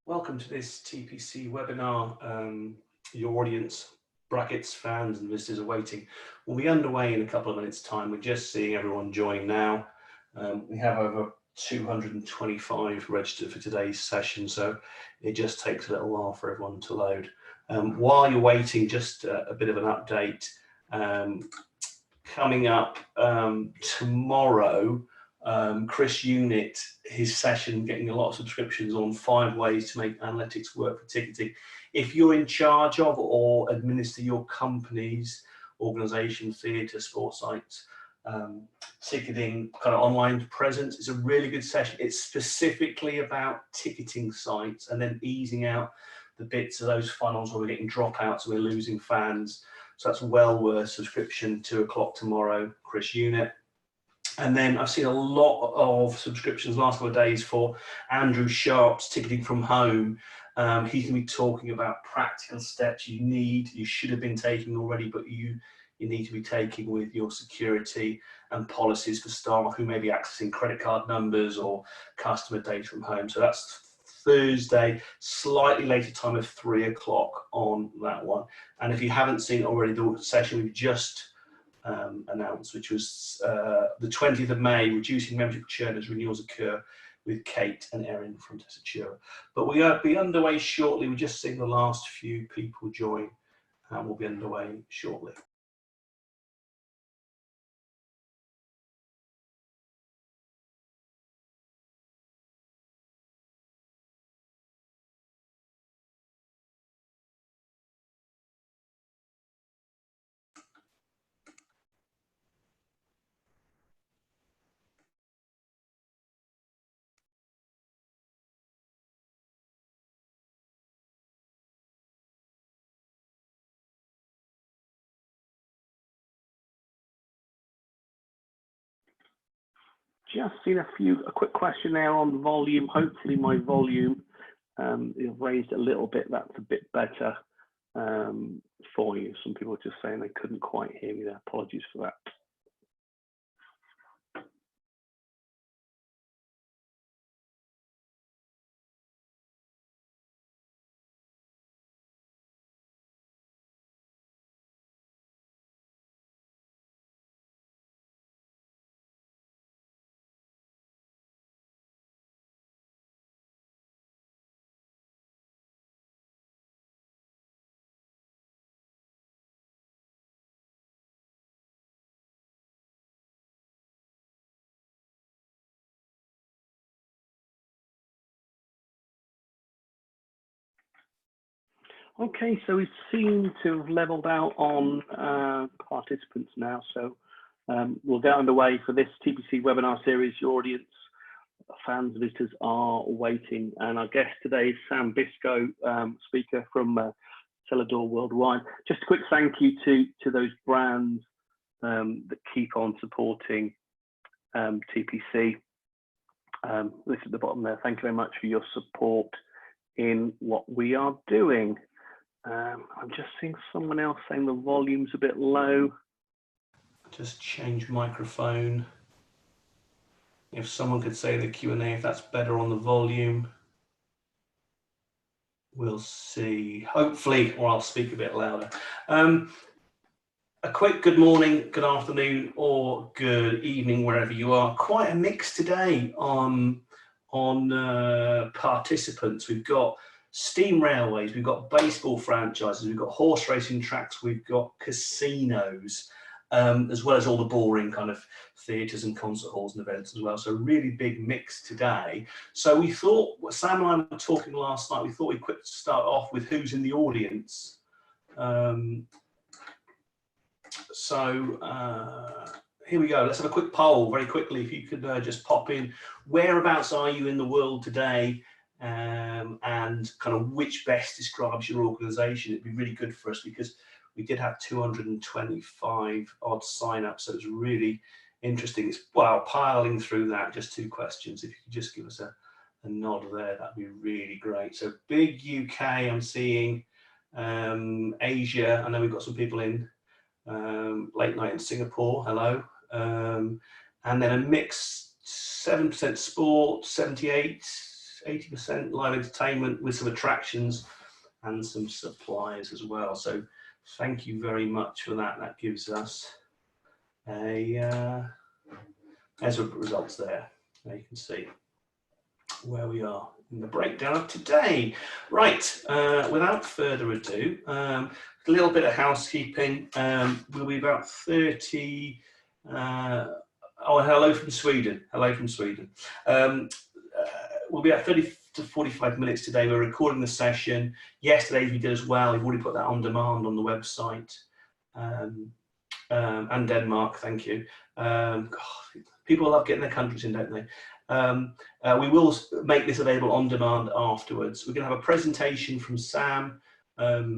Welcome to this TPC webinar. Your audience, brackets, fans and visitors are waiting. We'll be underway in a couple of minutes' time. We're just seeing everyone join now. We have over 225 registered for today's session, so it just takes a little while for everyone to load. While you're waiting, just a bit of an update. Coming up tomorrow, Chris Unit, his session, getting a lot of subscriptions on 5 ways to make analytics work for ticketing. If you're in charge of or administer your company's organisation, theatre, sports sites, ticketing kind of online presence, it's a really good session. It's specifically about ticketing sites and then easing out the bits of those funnels where we're getting dropouts and we're losing fans. So that's well worth subscription, 2 o'clock tomorrow, Chris Unit. And then I've seen a lot of subscriptions last couple of days for Andrew Sharp's Ticketing from Home. He's going to be talking about practical steps you should have been taking already, but you need to be taking with your security and policies for staff who may be accessing credit card numbers or customer data from home. So that's Thursday, slightly later time of 3 o'clock on that one. And if you haven't seen already, the session we've just announced, which was the 20th of May, reducing membership churn as renewals occur, with Kate and Erin from Tessitura. But we'll be underway shortly. We're just seeing the last few people join, and we'll be underway shortly. Just seen a quick question there on volume. Hopefully my volume is raised a little bit. That's a bit better for you. Some people are just saying they couldn't quite hear me there. Apologies for that. Okay, so we seem to have leveled out on participants now. So we'll get underway for this TPC webinar series. Your audience, fans, visitors are waiting. And our guest today is Sam Biscoe, speaker from Selladoor Worldwide. Just a quick thank you to those brands that keep on supporting TPC. This is the bottom there. Thank you very much for your support in what we are doing. I'm just seeing someone else saying the volume's a bit low. Just change microphone. If someone could say in the Q&A if that's better on the volume. We'll see. Hopefully, or I'll speak a bit louder. A quick good morning, good afternoon, or good evening, wherever you are. Quite a mix today on participants. We've got steam railways, we've got baseball franchises, we've got horse racing tracks, we've got casinos, as well as all the boring kind of theatres and concert halls and events as well. So really big mix today. So we thought, Sam and I were talking last night, we thought we'd quick start off with who's in the audience. Here we go. Let's have a quick poll very quickly. If you could just pop in, whereabouts are you in the world today? And kind of which best describes your organisation. It'd be really good for us because we did have 225 odd sign-ups, so it's really interesting. It's piling through that. Just 2 questions. If you could just give us a nod there, that'd be really great. So big UK, I'm seeing Asia. I know we've got some people in late night in Singapore. Hello, and then a mix 7% sport, 78. 80% live entertainment with some attractions and some supplies as well. So thank you very much for that. That gives us a there's the results there. There you can see where we are in the breakdown of today. Right, without further ado, a little bit of housekeeping. We'll be about 30. Oh, hello from Sweden. Hello from Sweden. We'll be at 30 to 45 minutes today. We're recording the session. Yesterday we did as well. We've already put that on demand on the website. And Denmark, thank you. God, people love getting their countries in, don't they? We will make this available on demand afterwards. We're going to have a presentation from Sam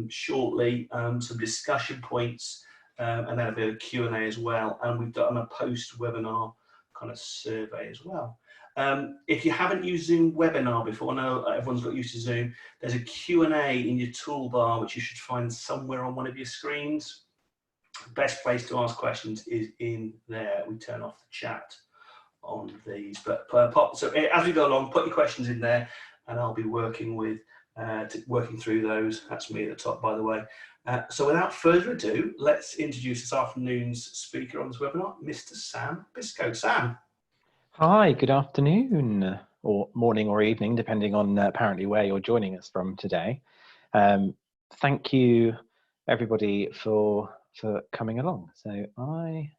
shortly, some discussion points, and then a bit of Q&A as well. And we've done a post-webinar kind of survey as well. If you haven't used Zoom webinar before, I know everyone's got used to Zoom, there's a Q&A in your toolbar, which you should find somewhere on one of your screens. The best place to ask questions is in there. We turn off the chat on these, but so as we go along, put your questions in there, and I'll be working with working through those. That's me at the top, by the way. So without further ado, let's introduce this afternoon's speaker on this webinar, Mr. Sam Biscoe. Sam. Hi, good afternoon, or morning or evening, depending on apparently where you're joining us from today. Thank you, everybody, for coming along. So I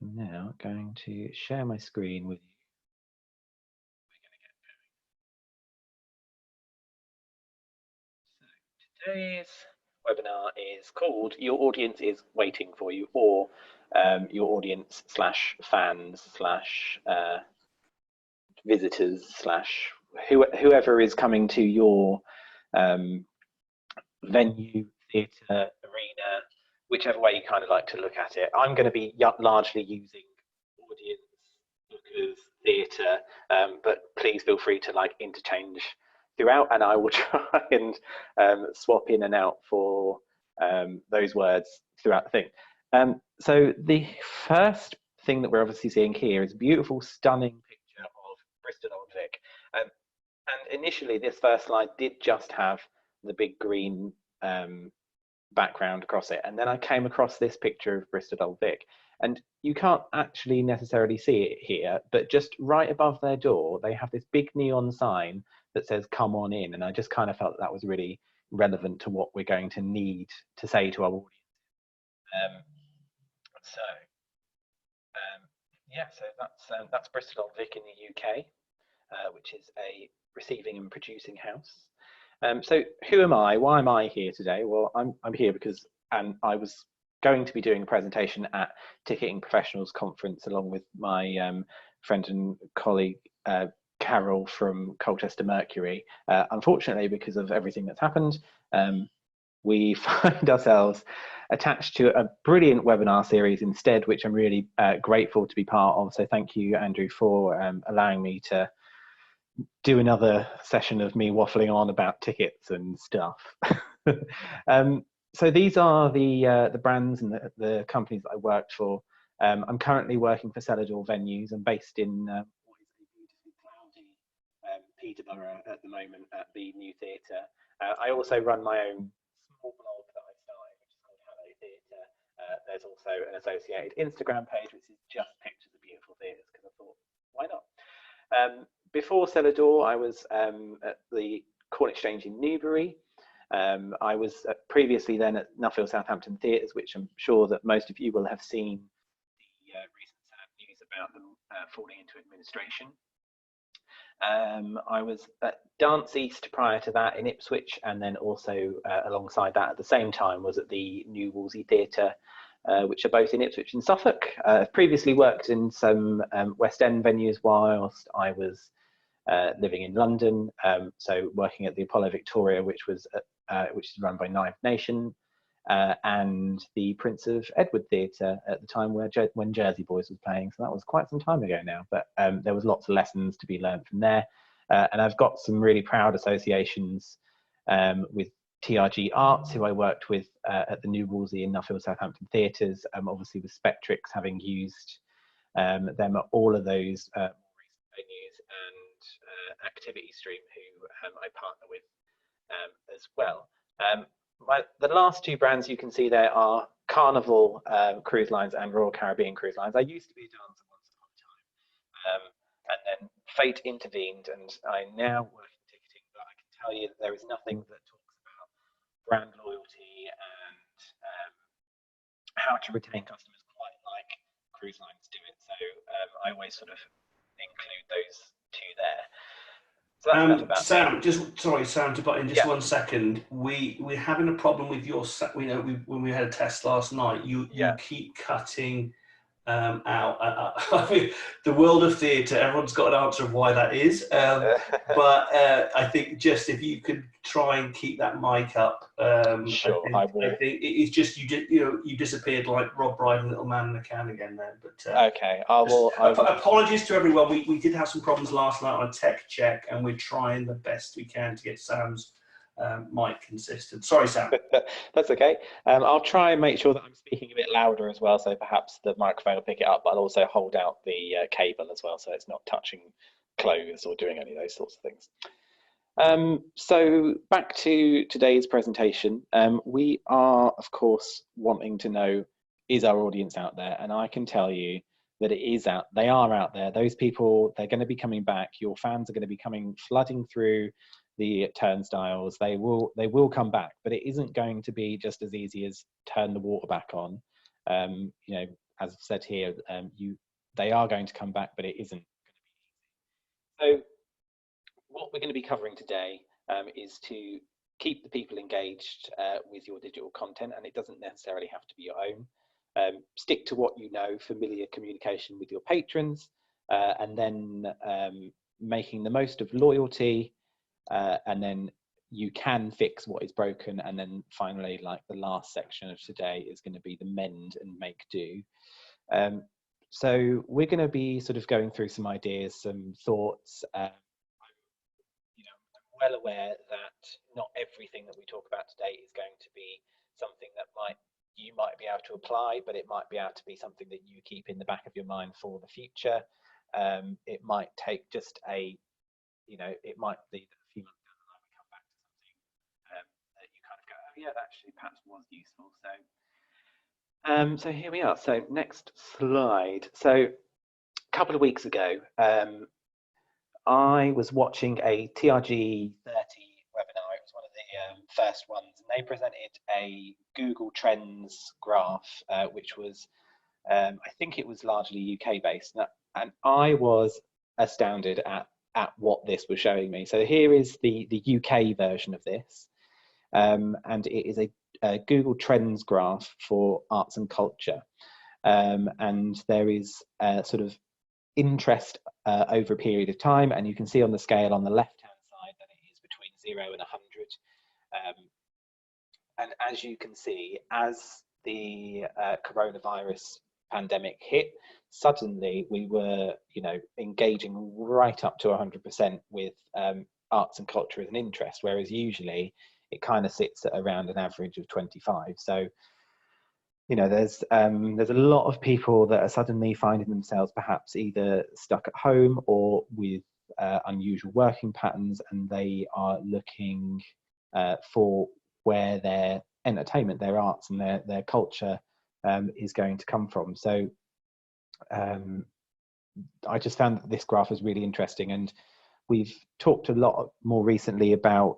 am now going to share my screen with you. We're going to get going. So today's webinar is called Your Audience is Waiting for You, or your audience / fans / visitors / whoever is coming to your venue, theatre, arena, whichever way you kind of like to look at it. I'm going to be largely using audience, bookers, theatre, but please feel free to like interchange throughout, and I will try and swap in and out for those words throughout the thing. So the first thing that we're obviously seeing here is a beautiful, stunning picture of Bristol Old Vic. And initially, this first slide did just have the big green background across it. And then I came across this picture of Bristol Old Vic. And you can't actually necessarily see it here, but just right above their door, they have this big neon sign that says, "Come on in." And I just kind of felt that was really relevant to what we're going to need to say to our audience. So that's Bristol Old Vic in the UK, which is a receiving and producing house. So who am I? Why am I here today? Well, I'm here because I was going to be doing a presentation at Ticketing Professionals Conference along with my friend and colleague Carol from Colchester Mercury. Unfortunately, because of everything that's happened, we find ourselves attached to a brilliant webinar series instead, which I'm really grateful to be part of. So thank you, Andrew, for allowing me to do another session of me waffling on about tickets and stuff. So these are the brands and the companies that I worked for. I'm currently working for Selladoor Venues. I'm based in what is a beautifully cloudy Peterborough at the moment at the New Theatre. I also run my own small blog that I started, which is called Hello Theatre. There's also an associated Instagram page, which is just pictures of beautiful theatres, because I thought, why not? Before Selladoor, I was at the Corn Exchange in Newbury. I was previously then at Nuffield Southampton Theatres, which I'm sure that most of you will have seen the recent sad news about them falling into administration. I was at Dance East prior to that in Ipswich, and then also alongside that at the same time was at the New Wolsey Theatre, which are both in Ipswich and Suffolk. I've previously worked in some West End venues whilst I was living in London, so working at the Apollo Victoria, which is run by Live Nation, and the Prince of Edward Theatre at the time when Jersey Boys was playing. So that was quite some time ago now, but there was lots of lessons to be learned from there. And I've got some really proud associations with TRG Arts, who I worked with at the New Wolsey and Nuffield Southampton Theatres, obviously with Spectrix, having used them at all of those recent venues, and activity stream, who I partner with as well. The last two brands you can see there are Carnival Cruise Lines and Royal Caribbean Cruise Lines. I used to be a dancer once upon a time, and then fate intervened, and I now work in ticketing. But I can tell you that there is nothing that talks about brand loyalty and how to retain customers quite like cruise lines do it. So I always sort of include those two there. So that's enough about Sam, me. Sam, to butt in just 1 second. We're having a problem with your. When we had a test last night, you keep cutting out. I mean, the world of theatre, everyone's got an answer of why that is. But I think just if you could try and keep that mic up. Sure, I will. I think it's just you disappeared like Rob Brydon, Little Man in a Can again then. But okay, I will. Apologies to everyone. We did have some problems last night on a tech check, and we're trying the best we can to get Sam's mic consistent. Sorry, Sam. That's okay. I'll try and make sure that I'm speaking a bit louder as well, so perhaps the microphone will pick it up, but I'll also hold out the cable as well, so it's not touching clothes or doing any of those sorts of things. So back to today's presentation. We are, of course, wanting to know, is our audience out there? And I can tell you that it is out. They are out there. Those people, they're going to be coming back. Your fans are going to be coming flooding through the turnstiles. They will come back, but it isn't going to be just as easy as turn the water back on. You know, as I've said here, they are going to come back, but it isn't going to be easy. So what we're going to be covering today is to keep the people engaged with your digital content, and it doesn't necessarily have to be your own. Stick to what you know, familiar communication with your patrons, and then making the most of loyalty, and then you can fix what is broken. And then finally, like the last section of today is going to be the mend and make do. So we're going to be sort of going through some ideas, some thoughts. I'm well aware that not everything that we talk about today is going to be something that you might be able to apply, but it might be able to be something that you keep in the back of your mind for the future. It might take just it might be that a few months down the line we come back to something that you kind of go, oh yeah, that actually perhaps was useful. So here we are. So next slide. So a couple of weeks ago, I was watching a TRG 30 webinar. It was one of the first ones, and they presented a Google Trends graph, which was, I think it was largely UK based, and I was astounded at what this was showing me. So here is the UK version of this, and it is a Google Trends graph for arts and culture, and there is a sort of interest over a period of time, and you can see on the scale on the left hand side that it is between 0 and 100, and as you can see, as the coronavirus pandemic hit, suddenly we were engaging right up to 100% with arts and culture as an interest, whereas usually it kind of sits at around an average of 25. So there's a lot of people that are suddenly finding themselves perhaps either stuck at home or with unusual working patterns, and they are looking for where their entertainment, their arts and their culture is going to come from. So I just found that this graph is really interesting, and we've talked a lot more recently about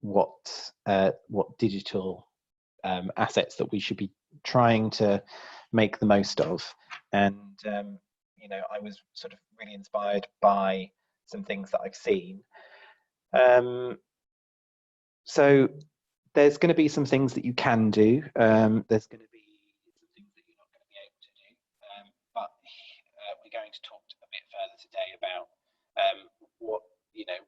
what digital assets that we should be trying to make the most of. And I was sort of really inspired by some things that I've seen. So there's going to be some things that you can do. There's going to be some things that you're not going to be able to do. But we're going to talk a bit further today about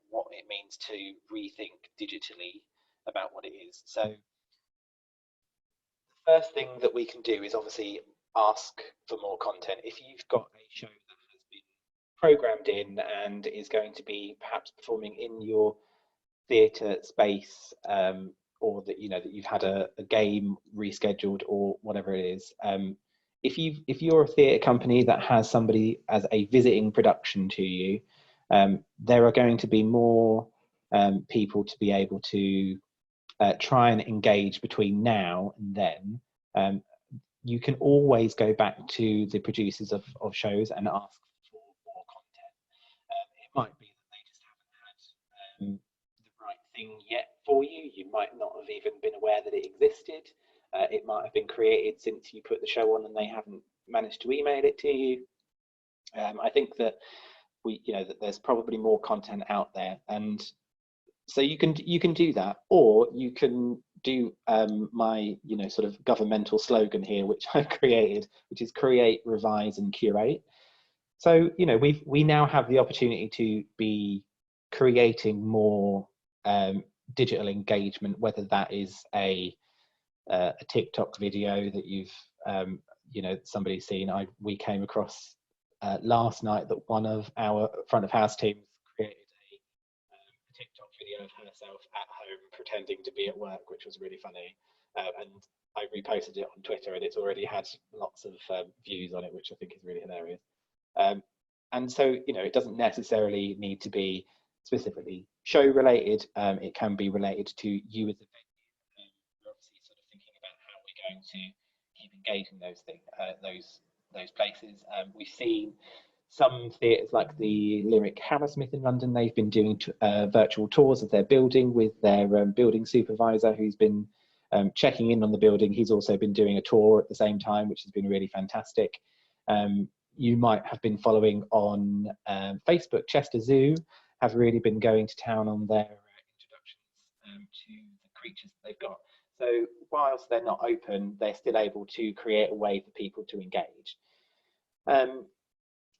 what it means to rethink digitally about what it is. So the first thing that we can do is obviously ask for more content. If you've got a show that has been programmed in and is going to be perhaps performing in your theatre space, or that that you've had a game rescheduled or whatever it is, if you're a theatre company that has somebody as a visiting production to you, there are going to be more people to be able to try and engage between now and then. You can always go back to the producers of shows and ask for more content. It might be that they just haven't had the right thing yet for you. You might not have even been aware that it existed. It might have been created since you put the show on and they haven't managed to email it to you. I think that that there's probably more content out there, and so you can do that, or you can do my sort of governmental slogan here, which I've created, which is create, revise, and curate. So we now have the opportunity to be creating more digital engagement, whether that is a TikTok video that you've somebody's seen. We came across last night that one of our front of house teams created a TikTok video of herself at home pretending to be at work, which was really funny, and I reposted it on Twitter, and it's already had lots of views on it, which I think is really hilarious. And so it doesn't necessarily need to be specifically show related. It can be related to you as a venue. We're obviously sort of thinking about how we're going to keep engaging those things, those places. We've seen some theatres like the Lyric Hammersmith in London. They've been doing virtual tours of their building with their building supervisor, who's been checking in on the building. He's also been doing a tour at the same time, which has been really fantastic. You might have been following on Facebook. Chester Zoo have really been going to town on their introductions to the creatures that they've got. So whilst they're not open, they're still able to create a way for people to engage.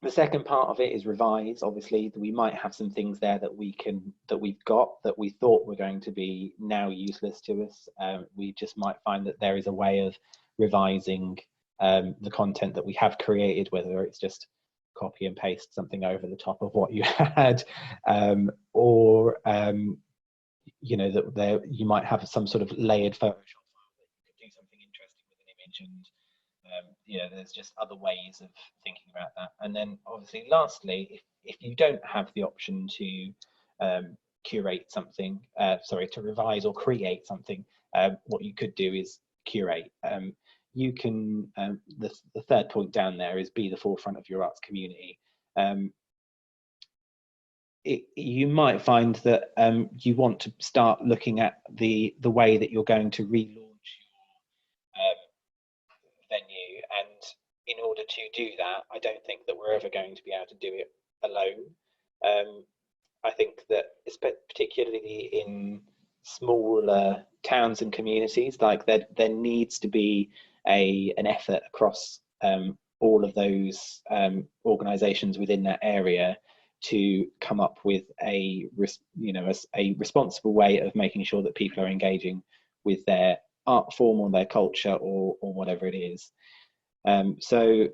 The second part of it is revise. Obviously, we might have some things there that we've got that we thought were going to be now useless to us. We just might find that there is a way of revising the content that we have created, whether it's just copy and paste something over the top of what you had, or that there you might have some sort of layered Photoshop file that you could do something interesting with an image, and there's just other ways of thinking about that. And then obviously lastly, if you don't have the option to curate something, to revise or create something, what you could do is curate. You can, the third point down there is be the forefront of your arts community. You might find that you want to start looking at the way that you're going to relaunch your venue, and in order to do that, I don't think that we're ever going to be able to do it alone. I think that particularly in smaller towns and communities, like there needs to be an effort across all of those organisations within that area to come up with a responsible way of making sure that people are engaging with their art form or their culture or whatever it is. So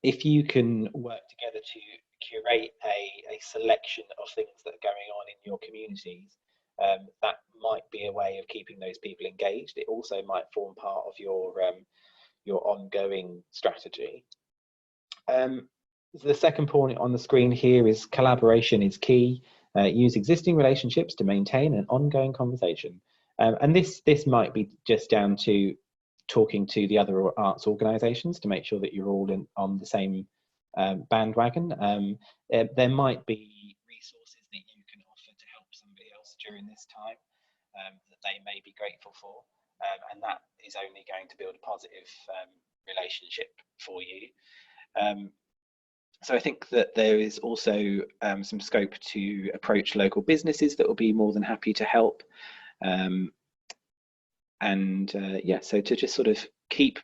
if you can work together to curate a selection of things that are going on in your communities, that might be a way of keeping those people engaged. It also might form part of your ongoing strategy. The second point on the screen here is collaboration is key. Use existing relationships to maintain an ongoing conversation. And this might be just down to talking to the other arts organisations to make sure that you're all on the same bandwagon. There might be resources that you can offer to help somebody else during this time that they may be grateful for, and that is only going to build a positive relationship for you. So I think that there is also some scope to approach local businesses that will be more than happy to help. So to just sort of keep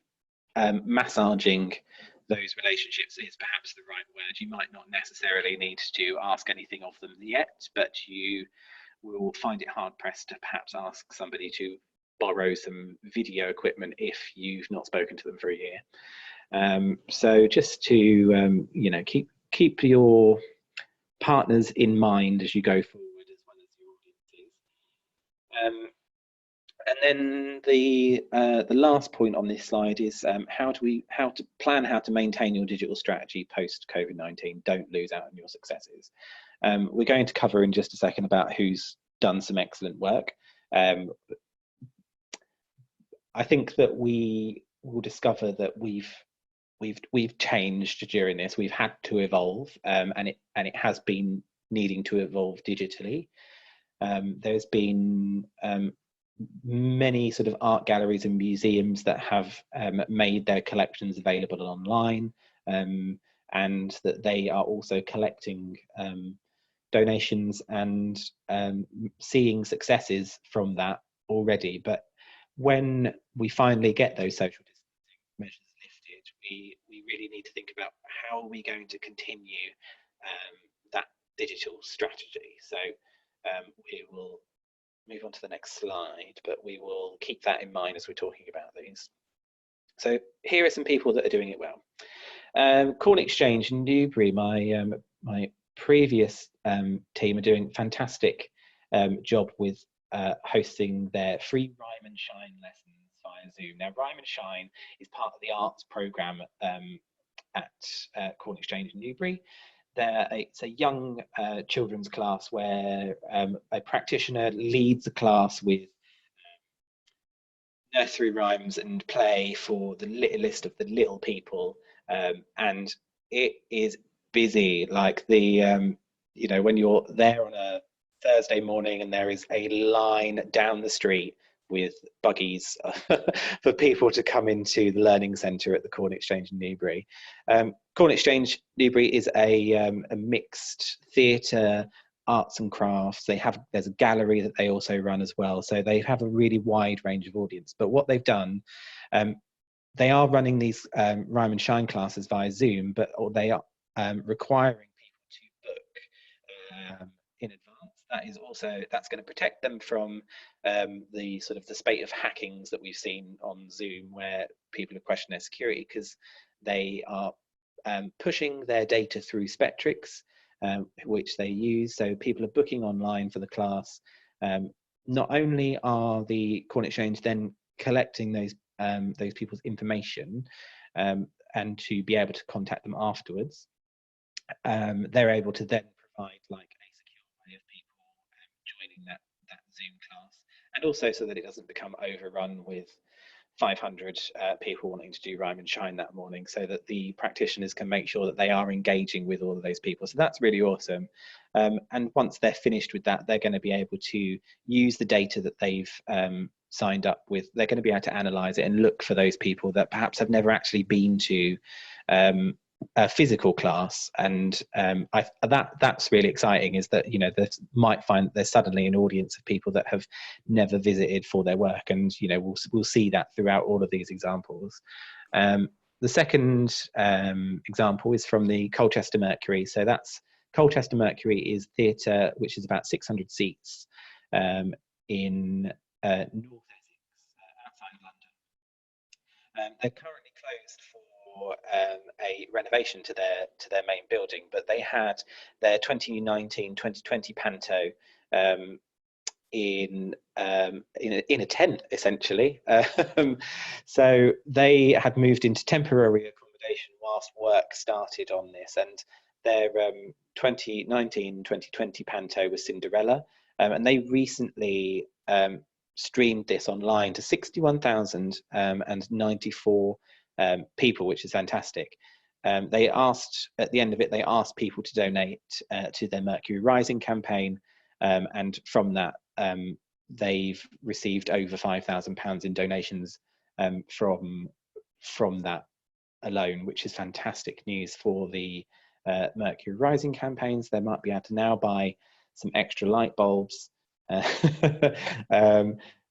massaging those relationships is perhaps the right word. You might not necessarily need to ask anything of them yet, but you will find it hard pressed to perhaps ask somebody to borrow some video equipment if you've not spoken to them for a year. So just to keep your partners in mind as you go forward, as well as your audiences. And then the last point on this slide is how to plan how to maintain your digital strategy post COVID-19. Don't lose out on your successes. We're going to cover in just a second about who's done some excellent work. I think that we will discover that we've changed during this. We've had to evolve, and it has been needing to evolve digitally. There's been many sort of art galleries and museums that have made their collections available online, and that they are also collecting donations and seeing successes from that already. But when we finally get those social distancing measures lifted, we really need to think about how are we going to continue that digital strategy. So we will move on to the next slide, but we will keep that in mind as we're talking about these. So here are some people that are doing it well. Corn Exchange in Newbury, my previous team, are doing a fantastic job with hosting their free Rhyme and Shine lessons via Zoom. Now, Rhyme and Shine is part of the arts programme at Corn Exchange in Newbury. It's a young children's class where a practitioner leads a class with nursery rhymes and play for the littlest of the little people, and it is busy. Like the you know, when you're there on a Thursday morning and there is a line down the street with buggies for people to come into the learning centre at the Corn Exchange in Newbury. Corn Exchange Newbury is a mixed theatre, arts and crafts. There's a gallery that they also run as well, so they have a really wide range of audience. But what they've done, they are running these Rhyme and Shine classes via Zoom, but they are requiring people to book in advance. That's going to protect them from the sort of the spate of hackings that we've seen on Zoom, where people have questioned their security because they are pushing their data through Spectrix, which they use. So people are booking online for the class. Not only are the Corn Exchange then collecting those people's information and to be able to contact them afterwards, they're able to then provide like a secure way of people joining that Zoom class, and also so that it doesn't become overrun with 500 people wanting to do Rhyme and Shine that morning, so that the practitioners can make sure that they are engaging with all of those people. So that's really awesome. And once they're finished with that, they're going to be able to use the data that they've signed up with. They're going to be able to analyze it and look for those people that perhaps have never actually been to a physical class, and that's really exciting, is that, you know, they might find there's suddenly an audience of people that have never visited for their work, and, you know, we'll see that throughout all of these examples. The second example is from the Colchester Mercury. So that's Colchester Mercury is theatre which is about 600 seats in North Essex, outside of London. They're currently closed for a renovation to their main building, but they had their 2019-2020 panto in a tent, essentially. So they had moved into temporary accommodation whilst work started on this, and their 2019-2020 panto was Cinderella, and they recently streamed this online to 61,094 people, which is fantastic. They asked, at the end of it, they asked people to donate to their Mercury Rising campaign, and from that they've received over £5,000 in donations from that alone, which is fantastic news for the Mercury Rising campaigns. They might be able to now buy some extra light bulbs.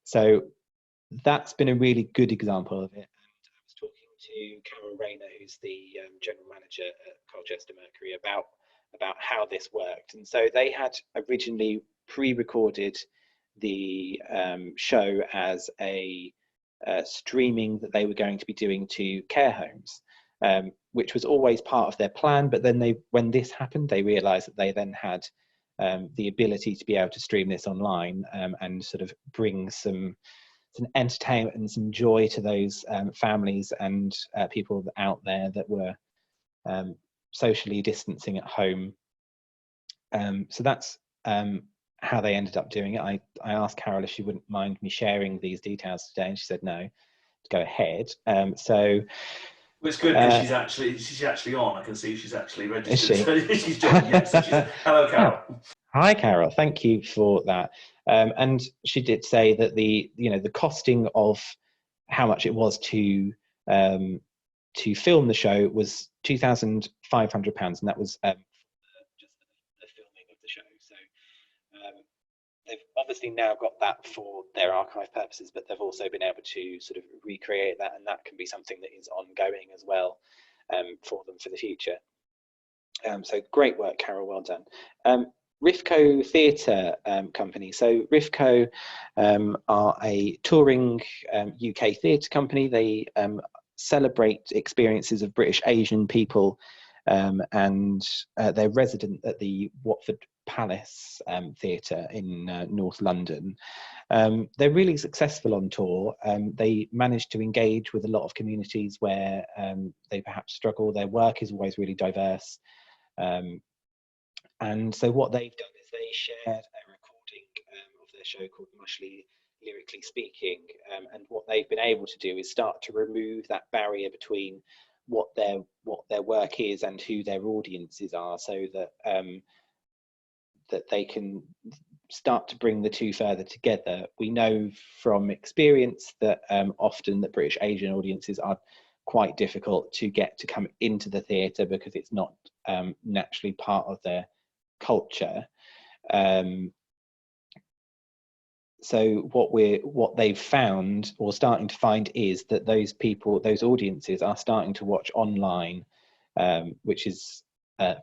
So that's been a really good example of it. Talking to Carol Rayner, who's the general manager at Colchester Mercury, about how this worked. And so they had originally pre-recorded the show as a streaming that they were going to be doing to care homes, which was always part of their plan. But then when this happened, they realised that they then had the ability to be able to stream this online and sort of bring some some entertainment and some joy to those families and people out there that were socially distancing at home. So that's how they ended up doing it. I asked Carol if she wouldn't mind me sharing these details today, and she said no, go ahead. So well, it's good because she's actually on. I can see she's actually registered. Is she? So she's joined. Yes. So hello, Carol. Hi, Carol. Thank you for that. And she did say that the costing of how much it was to film the show was £2,500, and that was just the filming of the show. So they've obviously now got that for their archive purposes, but they've also been able to sort of recreate that, and that can be something that is ongoing as well for them for the future. So great work, Carol. Well done. Rifco Theatre Company. So Rifco are a touring UK theatre company. They celebrate experiences of British Asian people, and they're resident at the Watford Palace Theatre in North London. They're really successful on tour. They manage to engage with a lot of communities where they perhaps struggle. Their work is always really diverse. And so what they've done is they shared a recording of their show called Mushley Lyrically Speaking, and what they've been able to do is start to remove that barrier between what their work is and who their audiences are, so that that they can start to bring the two further together. We know from experience that often that British Asian audiences are quite difficult to get to come into the theatre because it's not naturally part of their culture. So what they've found, or starting to find, is that those audiences are starting to watch online, which is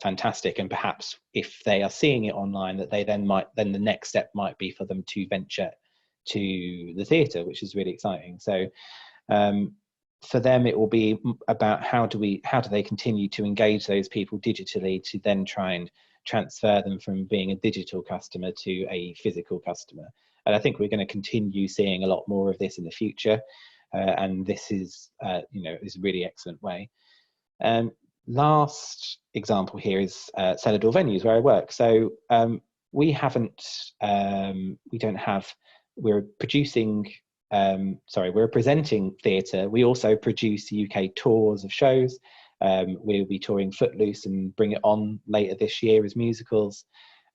fantastic. And perhaps if they are seeing it online, that they then the next step might be for them to venture to the theatre, which is really exciting. So for them, it will be about how do they continue to engage those people digitally to then try and transfer them from being a digital customer to a physical customer. And I think we're going to continue seeing a lot more of this in the future. And this is, is a really excellent way. Last example here is Selladoor Venues, where I work. So we're presenting theatre. We also produce UK tours of shows. We'll be touring Footloose and Bring It On later this year as musicals.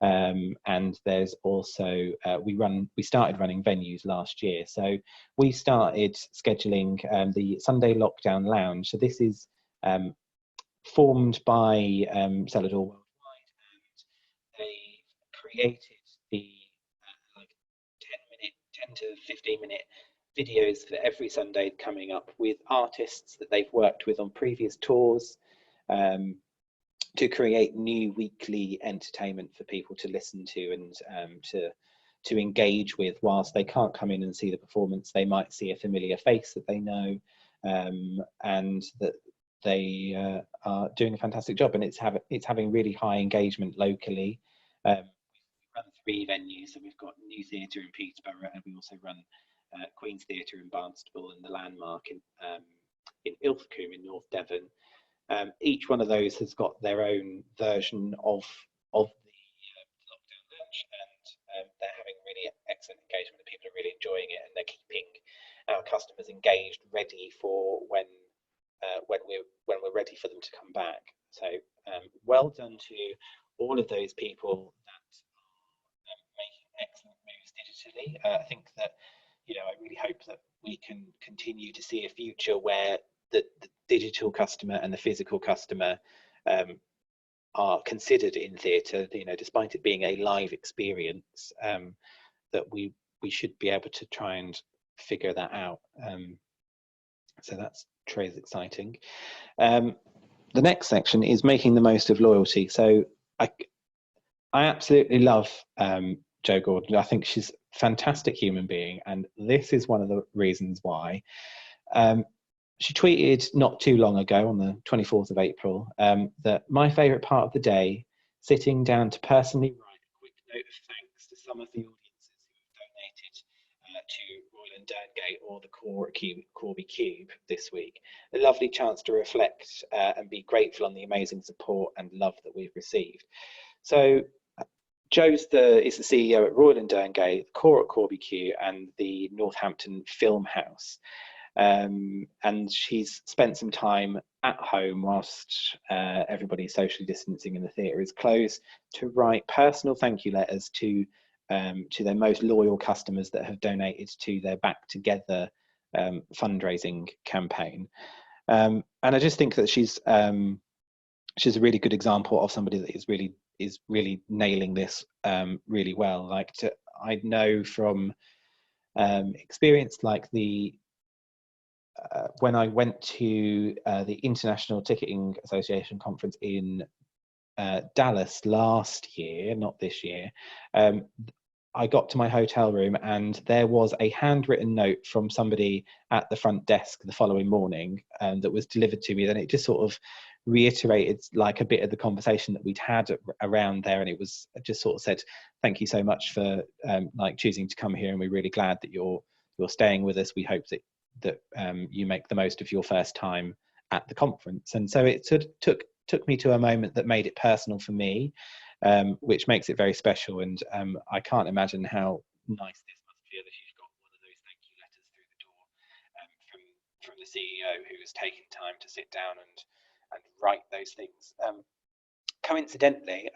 And there's also we started running venues last year. So we started scheduling the Sunday Lockdown Lounge. So this is formed by Selladoor Worldwide, and they created the 10 to 15 minute videos for every Sunday coming up with artists that they've worked with on previous tours, to create new weekly entertainment for people to listen to and to engage with. Whilst they can't come in and see the performance, they might see a familiar face that they know, and that they are doing a fantastic job, and it's having really high engagement locally. We run 3 venues, so we've got New Theatre in Peterborough, and we also run Queen's Theatre in Barnstaple and the Landmark in Ilfracombe in North Devon. Each one of those has got their own version of the lockdown lounge, and they're having really excellent engagement, and people are really enjoying it, and they're keeping our customers engaged, ready for when we're ready for them to come back. So well done to all of those people that are making excellent moves digitally. I think that I really hope that we can continue to see a future where the digital customer and the physical customer are considered in theatre, despite it being a live experience, that we should be able to try and figure that out. So that's Trey's exciting. The next section is making the most of loyalty. So I absolutely love Jo Gordon. I think she's a fantastic human being, and this is one of the reasons why. She tweeted not too long ago, on the 24th of April, that my favourite part of the day, sitting down to personally write a quick note of thanks to some of the audiences who have donated to Royal and Derngate or the Corby Cube this week. A lovely chance to reflect and be grateful on the amazing support and love that we've received. So Joe's is the CEO at Royal and Derngate, Core at Corby Q, and the Northampton Film House. And she's spent some time at home whilst everybody's socially distancing and the theatre is closed to write personal thank you letters to their most loyal customers that have donated to their Back Together fundraising campaign. And I just think that she's a really good example of somebody that is really nailing this really well. I know from experience, like when I went to the International Ticketing Association conference in Dallas last year, not this year, I got to my hotel room and there was a handwritten note from somebody at the front desk the following morning that was delivered to me. Then it just sort of reiterated like a bit of the conversation that we'd had around there, and it was just sort of said, thank you so much for like choosing to come here, and we're really glad that you're staying with us. We hope that you make the most of your first time at the conference. And so it sort of took me to a moment that made it personal for me, which makes it very special. And I can't imagine how nice this must feel if you've got one of those thank you letters through the door from the CEO who has taken time to sit down and write those things. Coincidentally,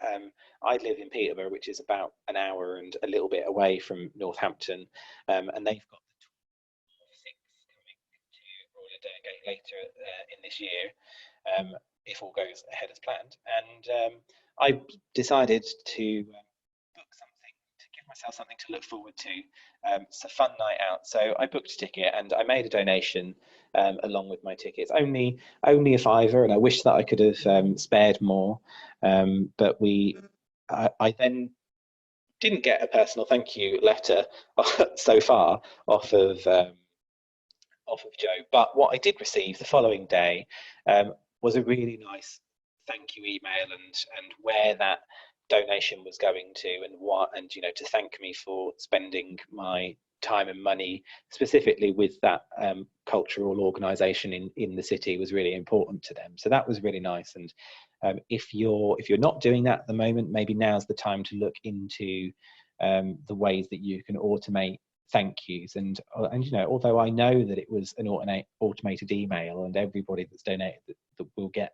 I live in Peterborough, which is about an hour and a little bit away from Northampton, and they've got the tour 6 coming to Royal and Derngate later in this year, if all goes ahead as planned. And I decided to book something, to give myself something to look forward to. It's a fun night out, so I booked a ticket and I made a donation along with my tickets. Only a £5, and I wish that I could have spared more. But I then didn't get a personal thank you letter so far off of Joe. But what I did receive the following day was a really nice thank you email and where that donation was going to, and to thank me for spending my time and money specifically with that cultural organisation in the city was really important to them. So that was really nice. And if you're not doing that at the moment, maybe now's the time to look into the ways that you can automate thank yous. And although I know that it was an automated email and everybody that's donated that will get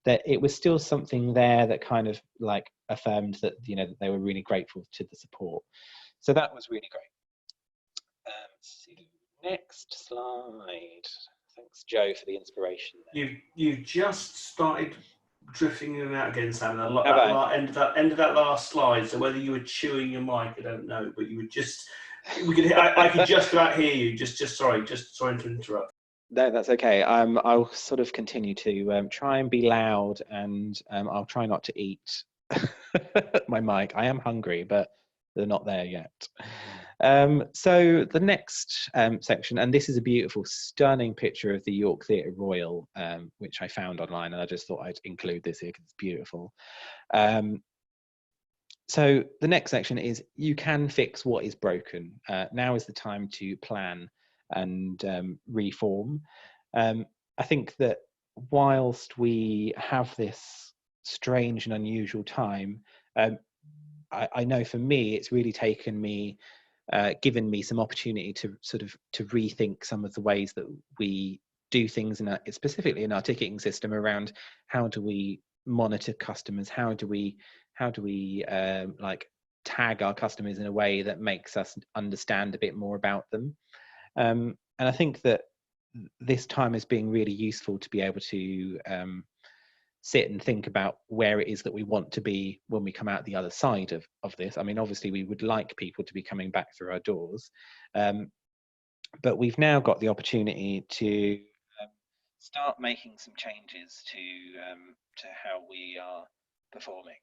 that it was still something there that kind of like affirmed that that they were really grateful to the support. So that was really great. See the next slide. Thanks, Joe, for the inspiration there. You just started drifting in and out again, Sam. End of that last slide. So whether you were chewing your mic, I don't know, but you were just. I could just about hear you. Just sorry to interrupt. No, that's okay. I'll sort of continue to try and be loud, and I'll try not to eat my mic. I am hungry, but they're not there yet. So the next section, and this is a beautiful, stunning picture of the York Theatre Royal, which I found online, and I just thought I'd include this here because it's beautiful. So the next section is you can fix what is broken. Now is the time to plan and reform. I think that whilst we have this strange and unusual time, I know for me it's really taken me, given me some opportunity to sort of to rethink some of the ways that we do things, specifically in our ticketing system, around how do we monitor customers, how do we like tag our customers in a way that makes us understand a bit more about them. And I think that this time is being really useful to be able to sit and think about where it is that we want to be when we come out the other side of this. I mean, obviously we would like people to be coming back through our doors, but we've now got the opportunity to start making some changes to how we are performing.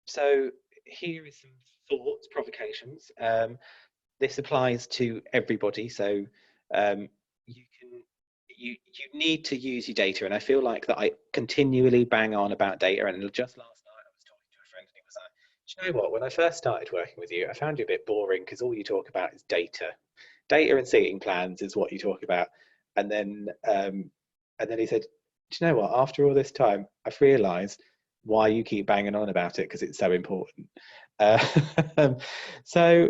So here is some thoughts, provocations. This applies to everybody. So you need to use your data, and I feel like that I continually bang on about data. And just last night I was talking to a friend, and he was like, Do you know what? When I first started working with you, I found you a bit boring because all you talk about is data. Data and seating plans is what you talk about. And then he said, do you know what? After all this time, I've realised why you keep banging on about it because it's so important. Uh, so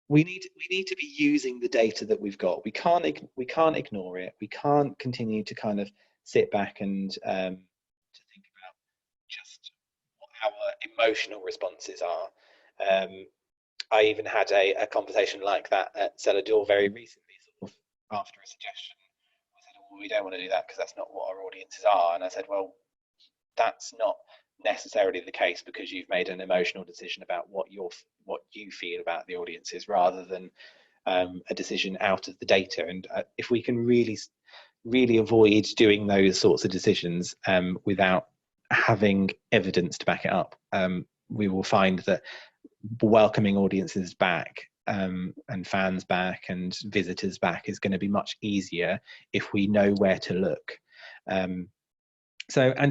we need to be using the data that we've got. We can't ignore it. We can't continue to kind of sit back and to think about just what our emotional responses are. I even had a conversation like that at Selladoor very recently, sort of after a suggestion. I said, well, we don't want to do that because that's not what our audiences are. And I said, well, that's not necessarily the case because you've made an emotional decision about what you feel about the audiences rather than a decision out of the data. And if we can really avoid doing those sorts of decisions without having evidence to back it up, we will find that welcoming audiences back and fans back and visitors back is going to be much easier if we know where to look. And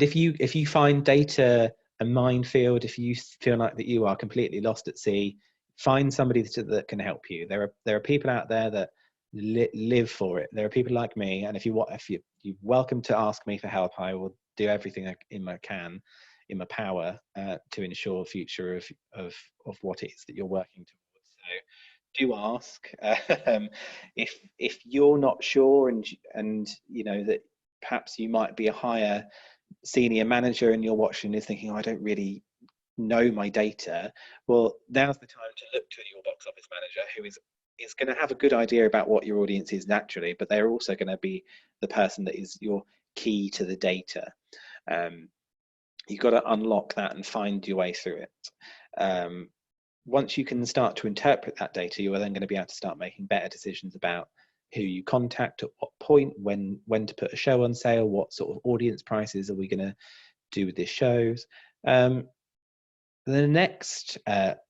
if you find data a minefield, if you feel like that you are completely lost at sea, find somebody that can help you. There are people out there that live for it. There are people like me, and if you're welcome to ask me for help, I will do everything in my power to ensure future of what it is that you're working towards. So do ask. If you're not sure and you know that perhaps you might be a higher senior manager and you're watching this thinking, oh, I don't really know my data, well, now's the time to look to your box office manager, who is going to have a good idea about what your audience is naturally, but they're also going to be the person that is your key to the data. You've got to unlock that and find your way through it. Once you can start to interpret that data, you are then going to be able to start making better decisions about who you contact, at what point, when to put a show on sale, what sort of audience prices are we going to do with these shows. The next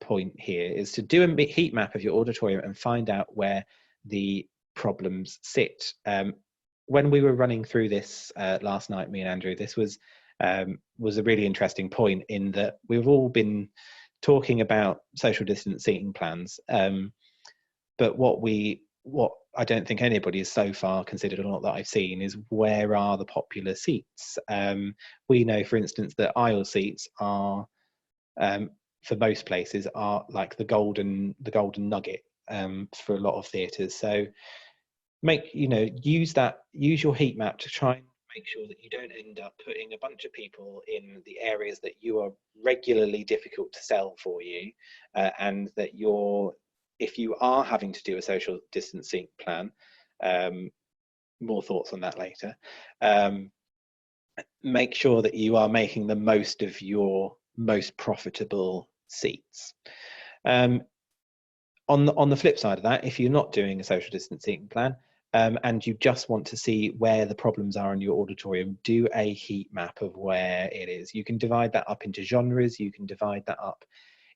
point here is to do a heat map of your auditorium and find out where the problems sit. When we were running through this last night, me and Andrew, this was a really interesting point in that we've all been talking about social distance seating plans, but what I don't think anybody has so far considered, or not that I've seen, is where are the popular seats. We know, for instance, that aisle seats are, for most places, are like the golden nugget for a lot of theatres. So use your heat map to try and make sure that you don't end up putting a bunch of people in the areas that you are regularly difficult to sell for you, and that if you are having to do a social distancing plan, more thoughts on that later, make sure that you are making the most of your most profitable seats. On the flip side of that, if you're not doing a social distancing plan, and you just want to see where the problems are in your auditorium, do a heat map of where it is. You can divide that up into genres. You can divide that up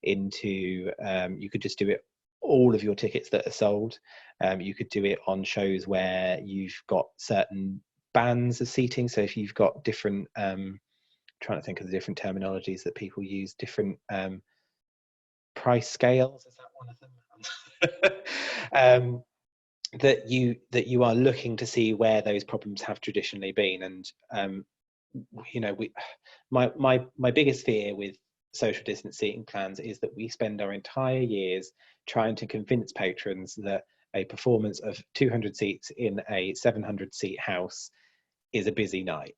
into, you could just do it all of your tickets that are sold. You could do it on shows where you've got certain bands of seating. So if you've got different, trying to think of the different terminologies that people use, different price scales, is that one of them? That you are looking to see where those problems have traditionally been. And my biggest fear with social distance seating plans is that we spend our entire years trying to convince patrons that a performance of 200 seats in a 700 seat house is a busy night,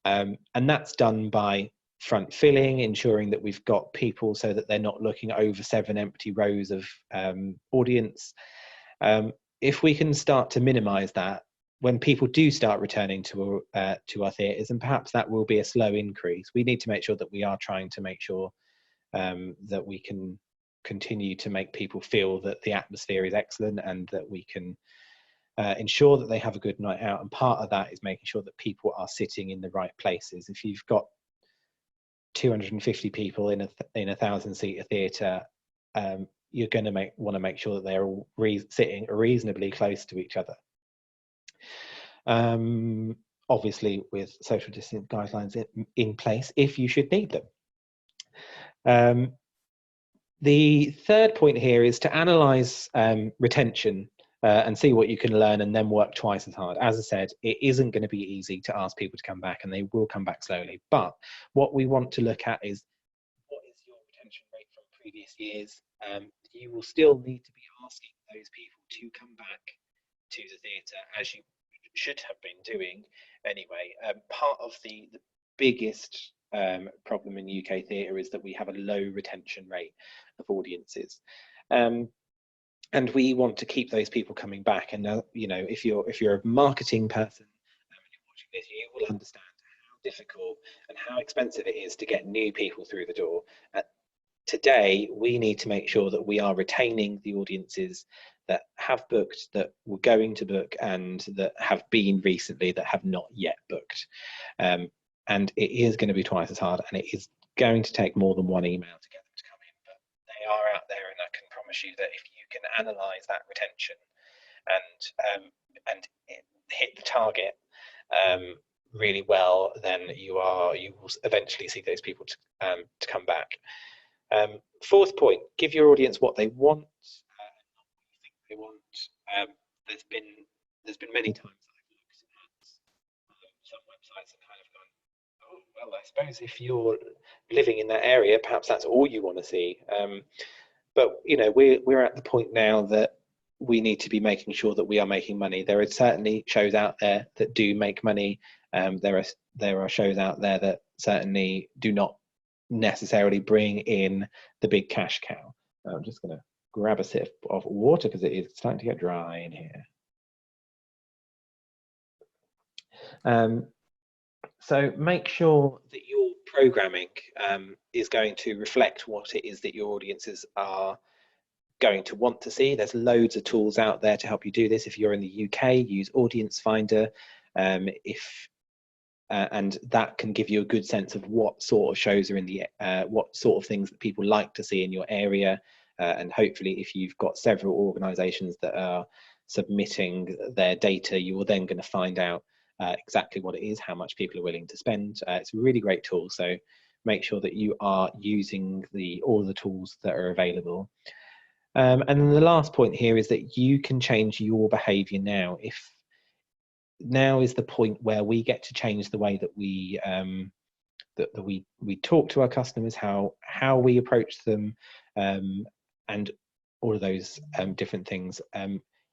and that's done by front filling, ensuring that we've got people so that they're not looking over 7 empty rows of audience. If we can start to minimize that when people do start returning to our theatres, and perhaps that will be a slow increase, we need to make sure that we are trying to make sure that we can continue to make people feel that the atmosphere is excellent and that we can ensure that they have a good night out. And part of that is making sure that people are sitting in the right places. If you've got 250 people in a 1,000-seater theatre, you're going to want to make sure that they're all sitting reasonably close to each other. Obviously, with social distancing guidelines in place, if you should need them. The third point here is to analyze retention and see what you can learn, and then work twice as hard. As I said, it isn't going to be easy to ask people to come back, and they will come back slowly. But what we want to look at is, what is your retention rate from previous years? You will still need to be asking those people to come back to the theatre, as you should have been doing anyway. Part of the biggest problem in UK theatre is that we have a low retention rate of audiences, and we want to keep those people coming back. And you know, if you're a marketing person and you're watching this, you will understand how difficult and how expensive it is to get new people through the door. Today, we need to make sure that we are retaining the audiences that have booked, that were going to book, and that have been recently that have not yet booked. And it is going to be twice as hard, and it is going to take more than one email to get them to come in, but they are out there, and I can promise you that if you can analyse that retention and hit the target really well, then you will eventually see those people to come back. Fourth point: give your audience what they want, not what you think they want. There's been many times that I've looked at some websites and kind of gone, oh well, I suppose if you're living in that area, perhaps that's all you want to see. But you know, we're at the point now that we need to be making sure that we are making money. There are certainly shows out there that do make money. There are shows out there that certainly do not necessarily bring in the big cash cow. I'm just going to grab a sip of water because it is starting to get dry in here. So make sure that your programming is going to reflect what it is that your audiences are going to want to see. There's loads of tools out there to help you do this. If you're in the UK, use Audience Finder. And that can give you a good sense of what sort of shows are in the what sort of things that people like to see in your area, and hopefully if you've got several organizations that are submitting their data, you are then going to find out exactly what it is, how much people are willing to spend. It's a really great tool, so make sure that you are using all the tools that are available. And then the last point here is that you can change your behavior now. Now is the point where we get to change the way that we talk to our customers, how we approach them, and all of those different things.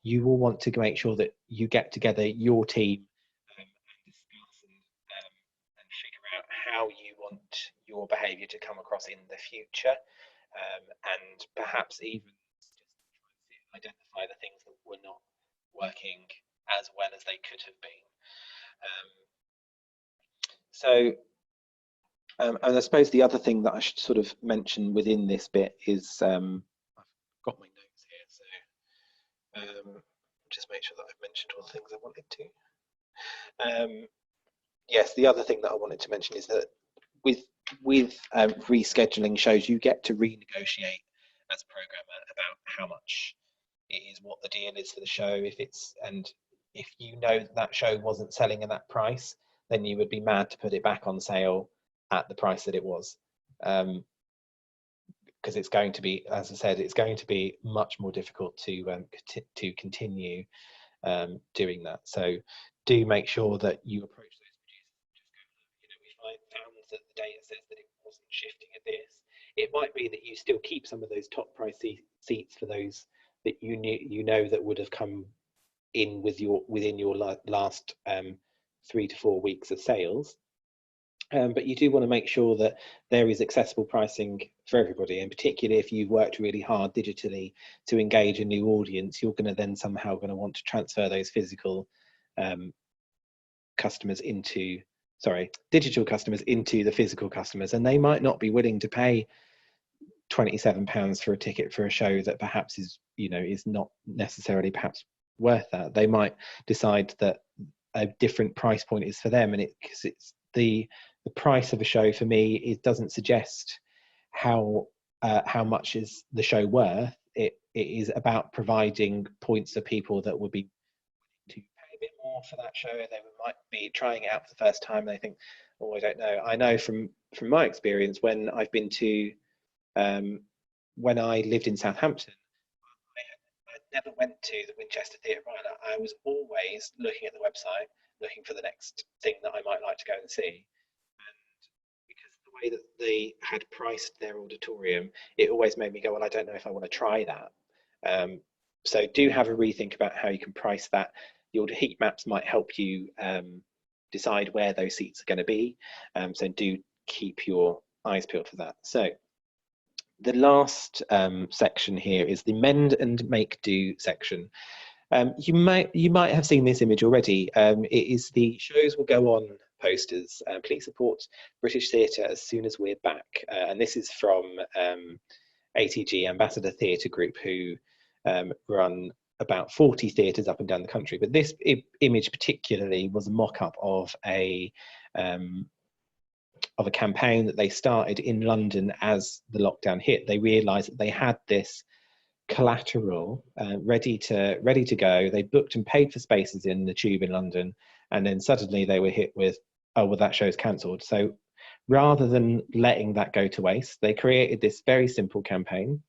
You will want to make sure that you get together your team and discuss and figure out how you want your behaviour to come across in the future, and perhaps even just try to identify the things that were not working as well as they could have been. And I suppose the other thing that I should sort of mention within this bit is, I've got my notes here, so just make sure that I've mentioned all the things I wanted to. Yes, the other thing that I wanted to mention is that with rescheduling shows, you get to renegotiate as a programmer about how much it is, what the deal is for the show. If you know that show wasn't selling at that price, then you would be mad to put it back on sale at the price that it was, because it's going to be, as I said, it's going to be much more difficult to continue doing that. So do make sure that you approach those producers and just go, we found that the data says that it wasn't shifting at this. It might be that you still keep some of those top price seats for those that you know that would have come in within your last 3 to 4 weeks of sales, but you do want to make sure that there is accessible pricing for everybody, and particularly if you've worked really hard digitally to engage a new audience, you're going to then somehow going to want to transfer those digital customers into the physical customers, and they might not be willing to pay £27 for a ticket for a show that perhaps is not necessarily perhaps worth that. They might decide that a different price point is for them, and because it's the price of a show for me, it doesn't suggest how much is the show worth. It is about providing points for people that would be willing to pay a bit more for that show. They might be trying it out for the first time, and they think, oh, I don't know. I know from my experience, when I've been to when I lived in Southampton, I never went to the Winchester Theatre Rhine. I was always looking at the website, looking for the next thing that I might like to go and see. And because of the way that they had priced their auditorium, it always made me go, well, I don't know if I want to try that. So do have a rethink about how you can price that. Your heat maps might help you decide where those seats are going to be. So do keep your eyes peeled for that. So the last section here is the mend and make do section. You might have seen this image already. It is the shows will go on posters. Please support British theatre as soon as we're back. And this is from ATG, Ambassador Theatre Group, who run about 40 theatres up and down the country. But this image particularly was a mock-up of a campaign that they started in London as the lockdown hit. They realised that they had this collateral ready to go. They booked and paid for spaces in the Tube in London, and then suddenly they were hit with, oh well, that show's cancelled. So rather than letting that go to waste, they created this very simple campaign.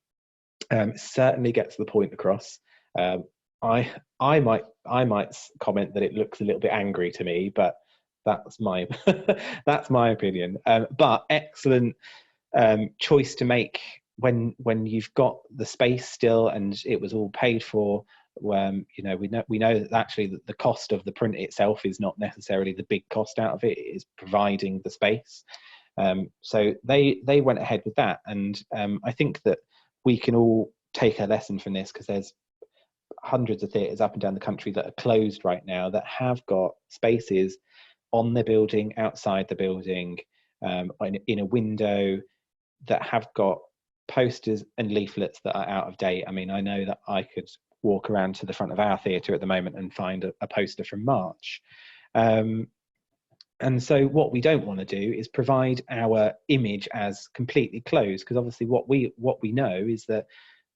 Certainly gets the point across. I might comment that it looks a little bit angry to me, but that's my that's my opinion. But excellent choice to make when you've got the space still and it was all paid for. You know, we know that actually the cost of the print itself is not necessarily the big cost out of it. It is providing the space. So they went ahead with that, and I think that we can all take a lesson from this, because there's hundreds of theatres up and down the country that are closed right now that have got spaces on the building, outside the building, in a window, that have got posters and leaflets that are out of date. I mean, I know that I could walk around to the front of our theatre at the moment and find a poster from March. And so what we don't want to do is provide our image as completely closed, because obviously what we know is that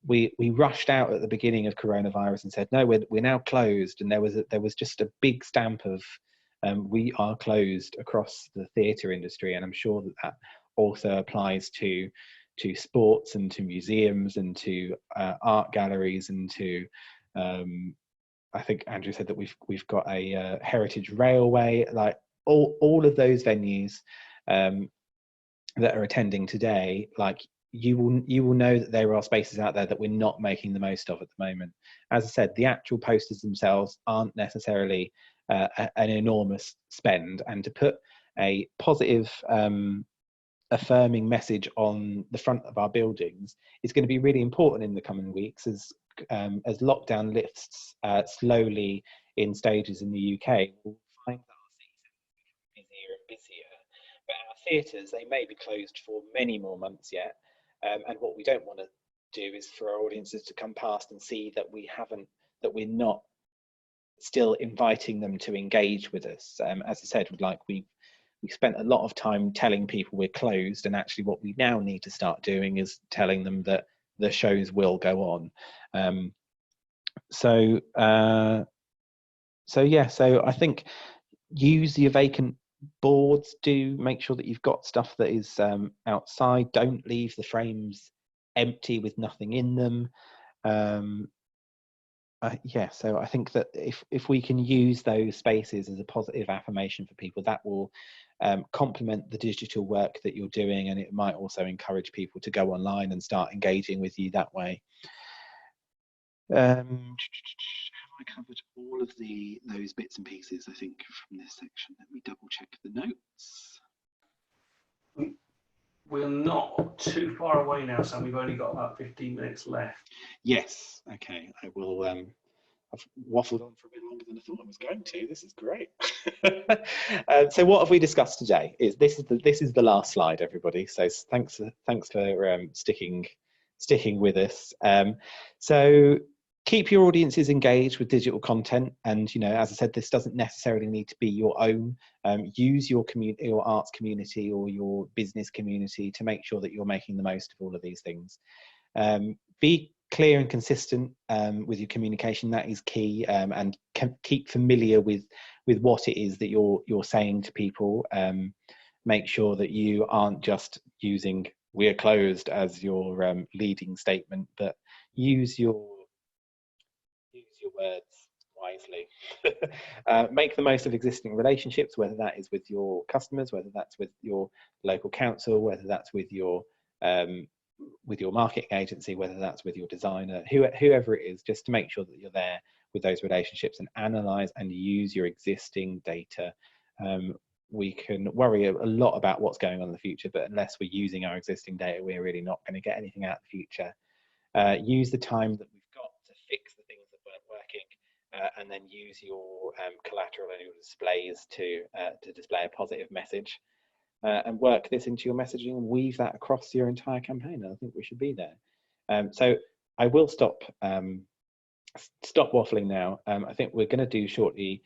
we rushed out at the beginning of coronavirus and said, no, we're now closed, and there was just a big stamp of we are closed across the theatre industry. And I'm sure that also applies to sports and to museums and to art galleries and to I think Andrew said that we've got a heritage railway, like all of those venues that are attending today. Like you will know that there are spaces out there that we're not making the most of at the moment. As I said, the actual posters themselves aren't necessarily an enormous spend, and to put a positive affirming message on the front of our buildings is going to be really important in the coming weeks as lockdown lifts slowly in stages in the UK. We'll find that our season busier and busier, but our theatres, they may be closed for many more months yet, and what we don't want to do is for our audiences to come past and see that we're not still inviting them to engage with us. As I said, we spent a lot of time telling people we're closed, and actually what we now need to start doing is telling them that the shows will go on. So I think use your vacant boards. Do make sure that you've got stuff that is outside. Don't leave the frames empty with nothing in them. So I think that if we can use those spaces as a positive affirmation for people, that will complement the digital work that you're doing, and it might also encourage people to go online and start engaging with you that way. Have I covered all of those bits and pieces, I think, from this section? Let me double check the notes. We're not too far away now, Sam. We've only got about 15 minutes left. Yes. Okay. I will. I've waffled on for a bit longer than I thought I was going to. This is great. So what have we discussed today? This is the last slide, everybody. So thanks for sticking with us. So keep your audiences engaged with digital content, and as I said, this doesn't necessarily need to be your own. Use your community, your arts community, or your business community to make sure that you're making the most of all of these things. Be clear and consistent with your communication. That is key, and keep familiar with what it is that you're saying to people. Make sure that you aren't just using "We are closed" as your leading statement, but use your words wisely. Make the most of existing relationships, whether that is with your customers, whether that's with your local council, whether that's with your marketing agency, whether that's with your designer, whoever it is, just to make sure that you're there with those relationships and analyze and use your existing data. We can worry a lot about what's going on in the future, but unless we're using our existing data, we're really not going to get anything out of the future. Use the time that we've got to fix the things that weren't working, and then use your collateral and your displays to display a positive message, and work this into your messaging and weave that across your entire campaign. And I think we should be there. So I will stop waffling now. I think we're going to do shortly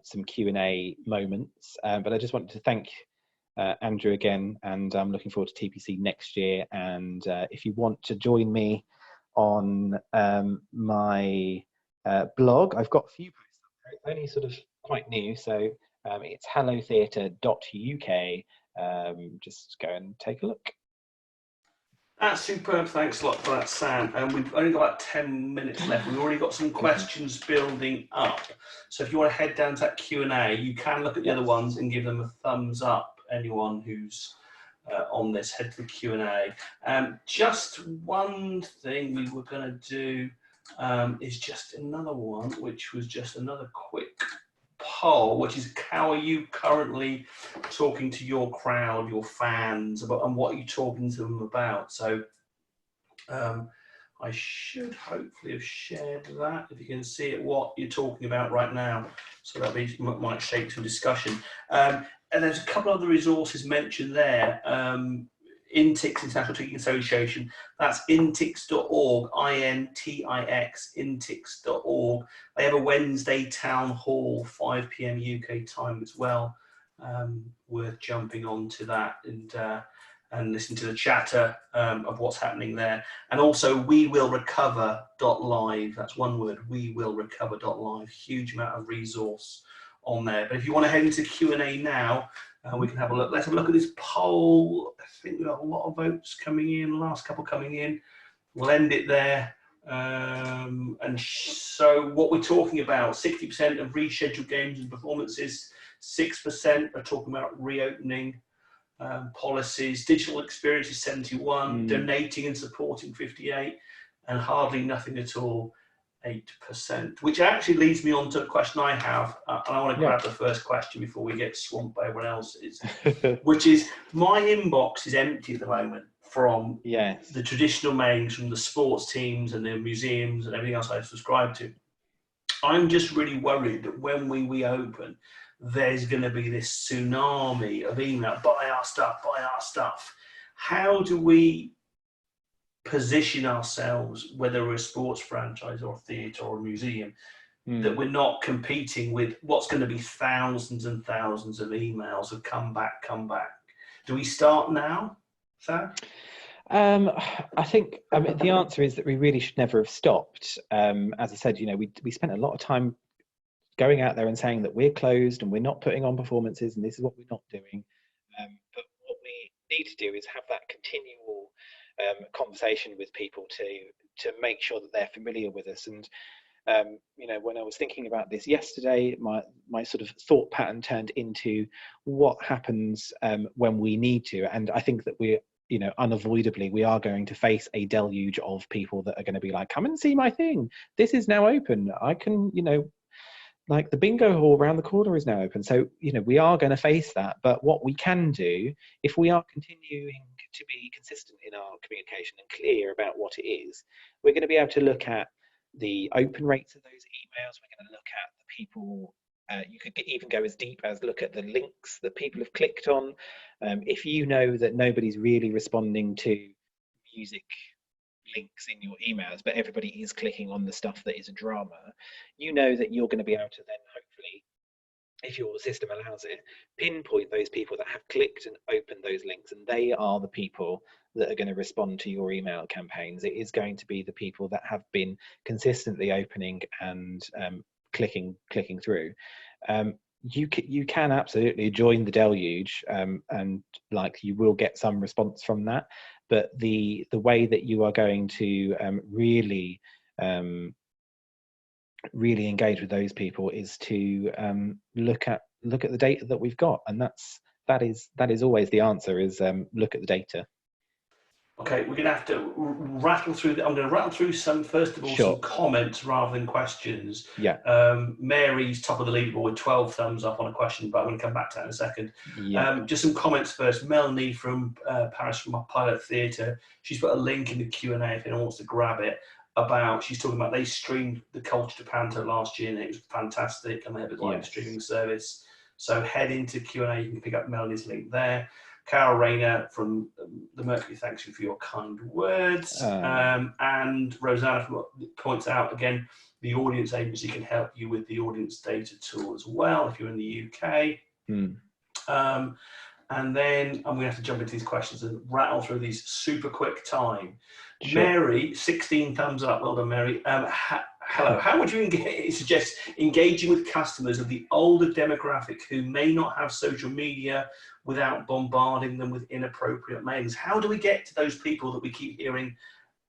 some Q&A moments, but I just wanted to thank Andrew again, and I'm looking forward to TPC next year. And if you want to join me on my blog, I've got a few posts up there. It's only sort of quite new, so it's hellotheatre.uk. Just go and take a look. That's superb. Thanks a lot for that, Sam. And we've only got about 10 minutes left. We've already got some questions building up. So if you want to head down to that Q&A, you can look at the other ones and give them a thumbs up. Anyone who's on this, head to the Q&A. Just one thing we were going to do is just another one, which was just another quick poll, which is how are you currently talking to your crowd, your fans, about, and what are you talking to them about? So I should hopefully have shared that, if you can see it, what you're talking about right now. So that might shape some discussion. And there's a couple other resources mentioned there. Intix, International Ticketing Association, that's intix.org, INTIX, intix.org. They have a Wednesday town hall, 5 p.m. UK time as well. Worth jumping onto that and listen to the chatter of what's happening there. And also wewillrecover.live, that's one word, wewillrecover.live, huge amount of resource on there. But if you want to head into Q&A now, we can have a look. Let's have a look at this poll. I think we've got a lot of votes coming in, last couple coming in. We'll end it there. And so what we're talking about, 60% of rescheduled games and performances, 6% are talking about reopening policies, digital experiences 71, donating and supporting 58, and hardly nothing at all 8%, which actually leads me on to a question I have, and I want to grab the first question before we get swamped by everyone else's, which is my inbox is empty at the moment from the traditional mails, from the sports teams and the museums and everything else I subscribe to. I'm just really worried that when we reopen, there's going to be this tsunami of email, buy our stuff, buy our stuff. How do we position ourselves, whether we're a sports franchise or a theatre or a museum, that we're not competing with what's going to be thousands and thousands of emails of come back, come back? Do we start now, Sam? I think the answer is that we really should never have stopped. As I said, we spent a lot of time going out there and saying that we're closed and we're not putting on performances and this is what we're not doing. But what we need to do is have that continual conversation with people to make sure that they're familiar with us. And when I was thinking about this yesterday, my sort of thought pattern turned into what happens when we need to. And I think that we're unavoidably, we are going to face a deluge of people that are going to be like, come and see my thing. This is now open. I can, like the bingo hall around the corner is now open. So, we are going to face that. But what we can do, if we are continuing to be consistent in our communication and clear about what it is, we're going to be able to look at the open rates of those emails. We're going to look at the people. You could even go as deep as look at the links that people have clicked on. If you know that nobody's really responding to music links in your emails, but everybody is clicking on the stuff that is a drama, you know that you're going to be able to then hopefully, if your system allows it, pinpoint those people that have clicked and opened those links, and they are the people that are going to respond to your email campaigns. It is going to be the people that have been consistently opening and clicking through. You can absolutely join the deluge, and like you will get some response from that, but the way that you are going to really engage with those people is to look at the data that we've got, and that is always the answer, is look at the data. Okay, we're going to have to rattle through. I'm going to rattle through some, first of all, Sure. some comments rather than questions. Yeah. Mary's top of the leaderboard with 12 thumbs up on a question, but I'm going to come back to that in a second. Yeah. Just some comments first. Melanie from Paris, from Pilot Theatre, she's put a link in the Q&A if anyone wants to grab it. She's talking about, they streamed the Culture to Panto last year and it was fantastic, and they have a live streaming service. So head into Q&A, you can pick up Melanie's link there. Carol Rayner from the Mercury, thanks you for your kind words. And Rosanna points out again, the audience agency can help you with the audience data tool as well if you're in the UK. And then I'm going to have to jump into these questions and rattle through these super quick time. Sure. Mary, 16 thumbs up. Well done, Mary. Hello. How would you suggest engaging with customers of the older demographic who may not have social media without bombarding them with inappropriate mailings? How do we get to those people that we keep hearing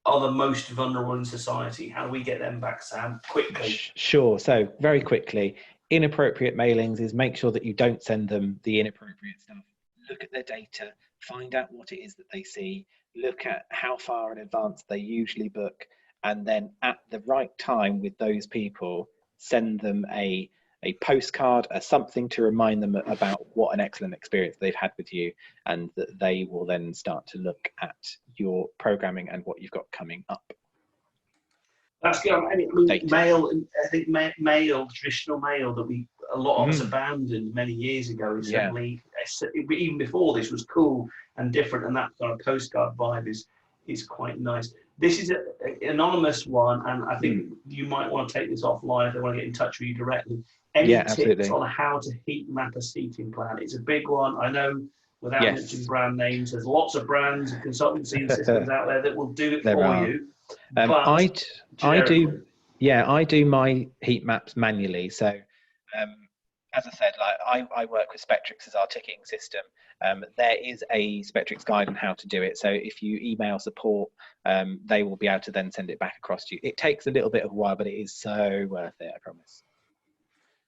are the most vulnerable in society? How do we get them back, Sam? Quickly. Sure. So very quickly, inappropriate mailings is make sure that you don't send them the inappropriate stuff. Look at their data, find out what it is that they see, look at how far in advance they usually book, and then at the right time with those people, send them a postcard, something to remind them about what an excellent experience they've had with you, and that they will then start to look at your programming and what you've got coming up. That's good. I mean, mail, I think mail, traditional mail that a lot of us abandoned many years ago is certainly, even before this, was cool and different, and that kind of postcard vibe is quite nice. This is an anonymous one, and I think you might want to take this offline if they want to get in touch with you directly. Any tips on how to heat map a seating plan? It's a big one. I know, without mentioning brand names, there's lots of brands and consultancy systems out there that will do it for you. I do my heat maps manually. So, as I said, like I work with Spectrix as our ticketing system. There is a Spectrix guide on how to do it. So if you email support, they will be able to then send it back across to you. It takes a little bit of a while, but it is so worth it, I promise.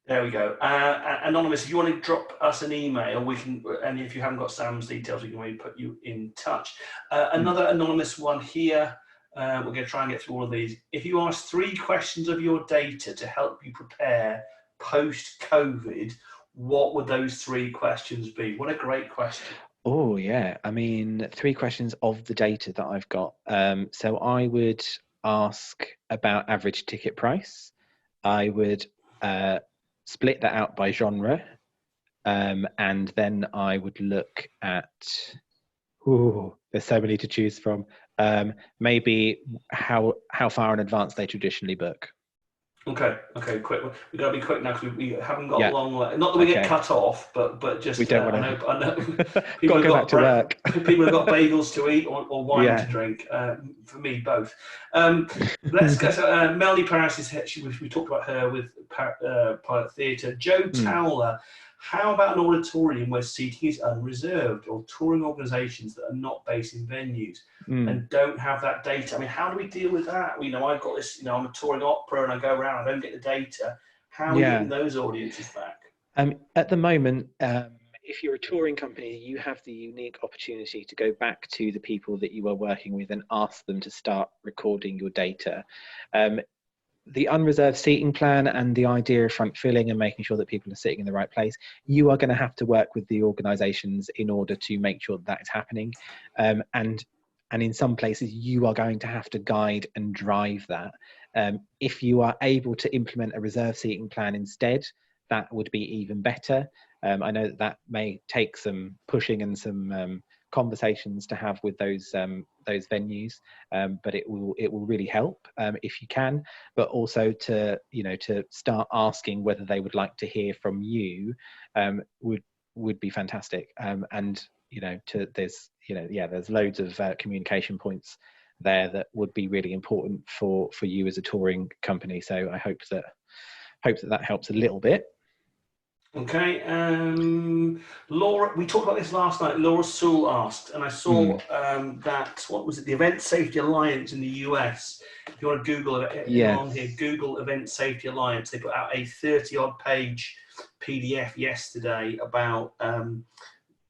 There we go. Anonymous, if you want to drop us an email, we can, and if you haven't got Sam's details, we can maybe put you in touch. Another anonymous one here. We're going to try and get through all of these. If you ask 3 questions of your data to help you prepare post-COVID, what would those 3 questions be? What a great question. Oh, yeah. I mean, 3 questions of the data that I've got. So I would ask about average ticket price. I would split that out by genre. And then I would look at, there's so many to choose from. Maybe how far in advance they traditionally book. Okay, quick. We've got to be quick now because we haven't got long. Not that we get cut off, but just we don't want to. I know people have got work. People have got bagels to eat or wine to drink. For me, both. Let's go. So, Melanie Paris we talked about her with Pilot Theatre. Joe Towler. How about an auditorium where seating is unreserved, or touring organisations that are not based in venues and don't have that data? I mean, how do we deal with that? I've got this, I'm a touring opera and I go around, I don't get the data. How are we getting those audiences back? At the moment, if you're a touring company, you have the unique opportunity to go back to the people that you are working with and ask them to start recording your data. The unreserved seating plan and the idea of front filling and making sure that people are sitting in the right place, you are going to have to work with the organisations in order to make sure that is happening. And in some places, you are going to have to guide and drive that. If you are able to implement a reserved seating plan instead, that would be even better. I know that may take some pushing and some conversations to have with those venues, but it will really help if you can. But also to start asking whether they would like to hear from you would be fantastic. And there's loads of communication points there that would be really important for you as a touring company. So I hope that helps a little bit. Okay, Laura, we talked about this last night. Laura Sewell asked, and I saw that, what was it, the Event Safety Alliance in the US. If you want to Google it, Yes. on here, Google Event Safety Alliance. They put out a 30-odd page PDF yesterday about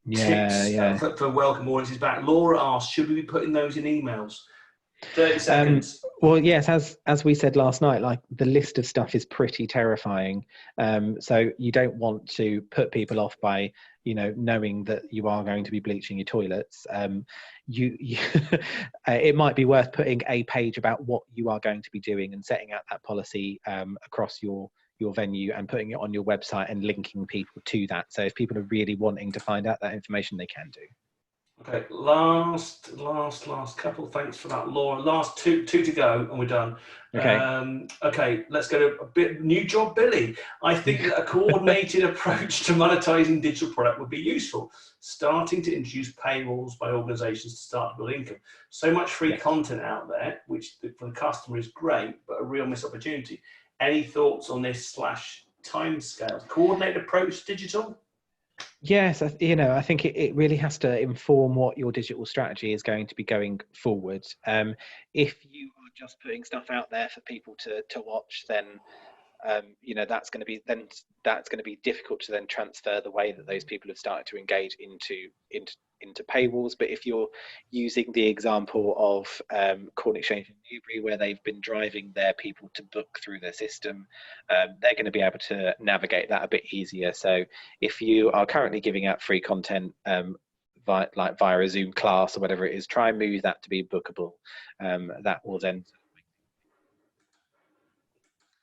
tips for welcome audiences back. Laura asked, should we be putting those in emails? 30 seconds. Well, yes, as we said last night, like the list of stuff is pretty terrifying. So you don't want to put people off by, knowing that you are going to be bleaching your toilets. It might be worth putting a page about what you are going to be doing and setting out that policy across your venue and putting it on your website and linking people to that. So if people are really wanting to find out that information, they can do. Okay, last couple. Thanks for that, Laura. Last two to go, and we're done. Okay. Okay, let's go to a bit new job, Billy. I think that a coordinated approach to monetizing digital product would be useful. Starting to introduce paywalls by organizations to start to build income. So much free content out there, which for the customer is great, but a real missed opportunity. Any thoughts on this / timescale? Coordinated approach to digital? Yes, I think it really has to inform what your digital strategy is going to be going forward. If you are just putting stuff out there for people to watch, then that's going to be difficult to then transfer the way that those people have started to engage into paywalls. But if you're using the example of Corn Exchange in Newbury, where they've been driving their people to book through their system, they're going to be able to navigate that a bit easier. So if you are currently giving out free content via a Zoom class or whatever it is, try and move that to be bookable. That will then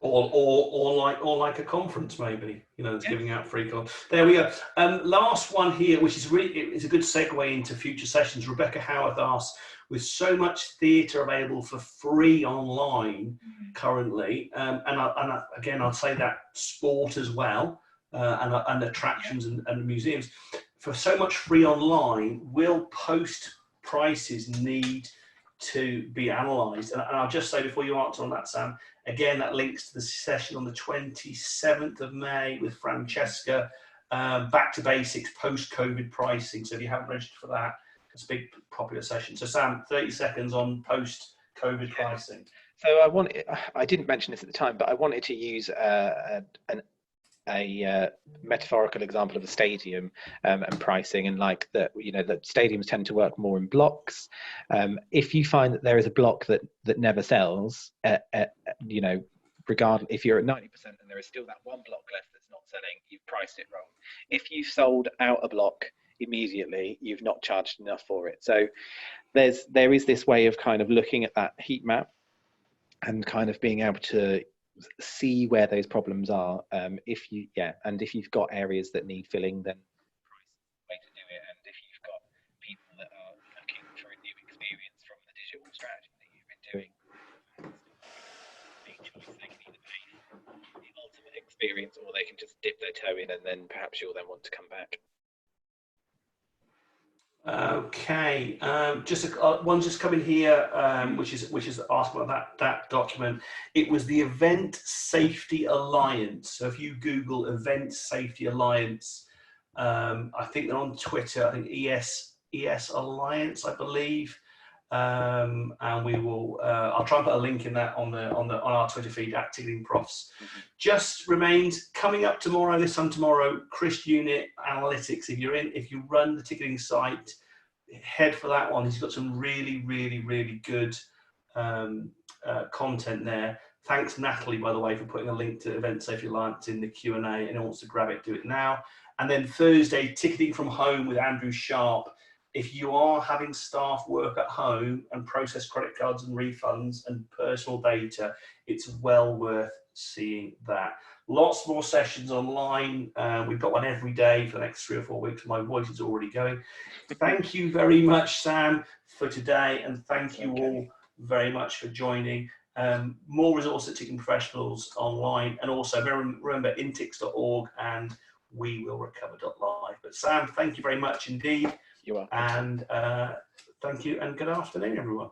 or like a conference, maybe, that's giving out free content. There we go. Last one here, which is it's a good segue into future sessions. Rebecca Howarth asks, with so much theatre available for free online currently, again, I'd say that sport as well, and attractions and museums, for so much free online, will post prices need to be analysed? And I'll just say before you answer on that, Sam, again, that links to the session on the 27th of May with Francesca, back to basics, post-COVID pricing. So if you haven't registered for that, it's a big popular session. So Sam, 30 seconds on post-COVID pricing. So I didn't mention this at the time, but I wanted to use a metaphorical example of a stadium and pricing, and like that, that stadiums tend to work more in blocks. If you find that there is a block that never sells, regardless, if you're at 90% and there is still that one block left that's not selling, you've priced it wrong. If you've sold out a block immediately, you've not charged enough for it. So there is this way of kind of looking at that heat map and kind of being able to see where those problems are. If you've got areas that need filling, then price is the way to do it. And if you've got people that are looking for a new experience from the digital strategy that you've been doing, big choice. They can either pay for the ultimate experience, or they can just dip their toe in, and then perhaps you'll then want to come back. Okay, one's just coming here, which is asking about that document. It was the Event Safety Alliance. So if you Google Event Safety Alliance, I think they're on Twitter. I think ES Alliance, I believe. And we will. I'll try and put a link in that on our Twitter feed at Ticketing Profs. Just remains coming up tomorrow. This time tomorrow, Chris Unit Analytics. If you run the ticketing site, head for that one. He's got some really good content there. Thanks, Natalie, by the way, for putting a link to Event Safety Alliance in the Q&A. Anyone wants to grab it, do it now. And then Thursday, Ticketing from Home with Andrew Sharp. If you are having staff work at home and process credit cards and refunds and personal data, it's well worth seeing that. Lots more sessions online. We've got one every day for the next 3 or 4 weeks. My voice is already going. Thank you very much, Sam, for today. And thank you all very much for joining. More resources at Ticketing Professionals online. And also remember intix.org and wewillrecover.live. But Sam, thank you very much indeed. You are. And thank you and good afternoon, everyone.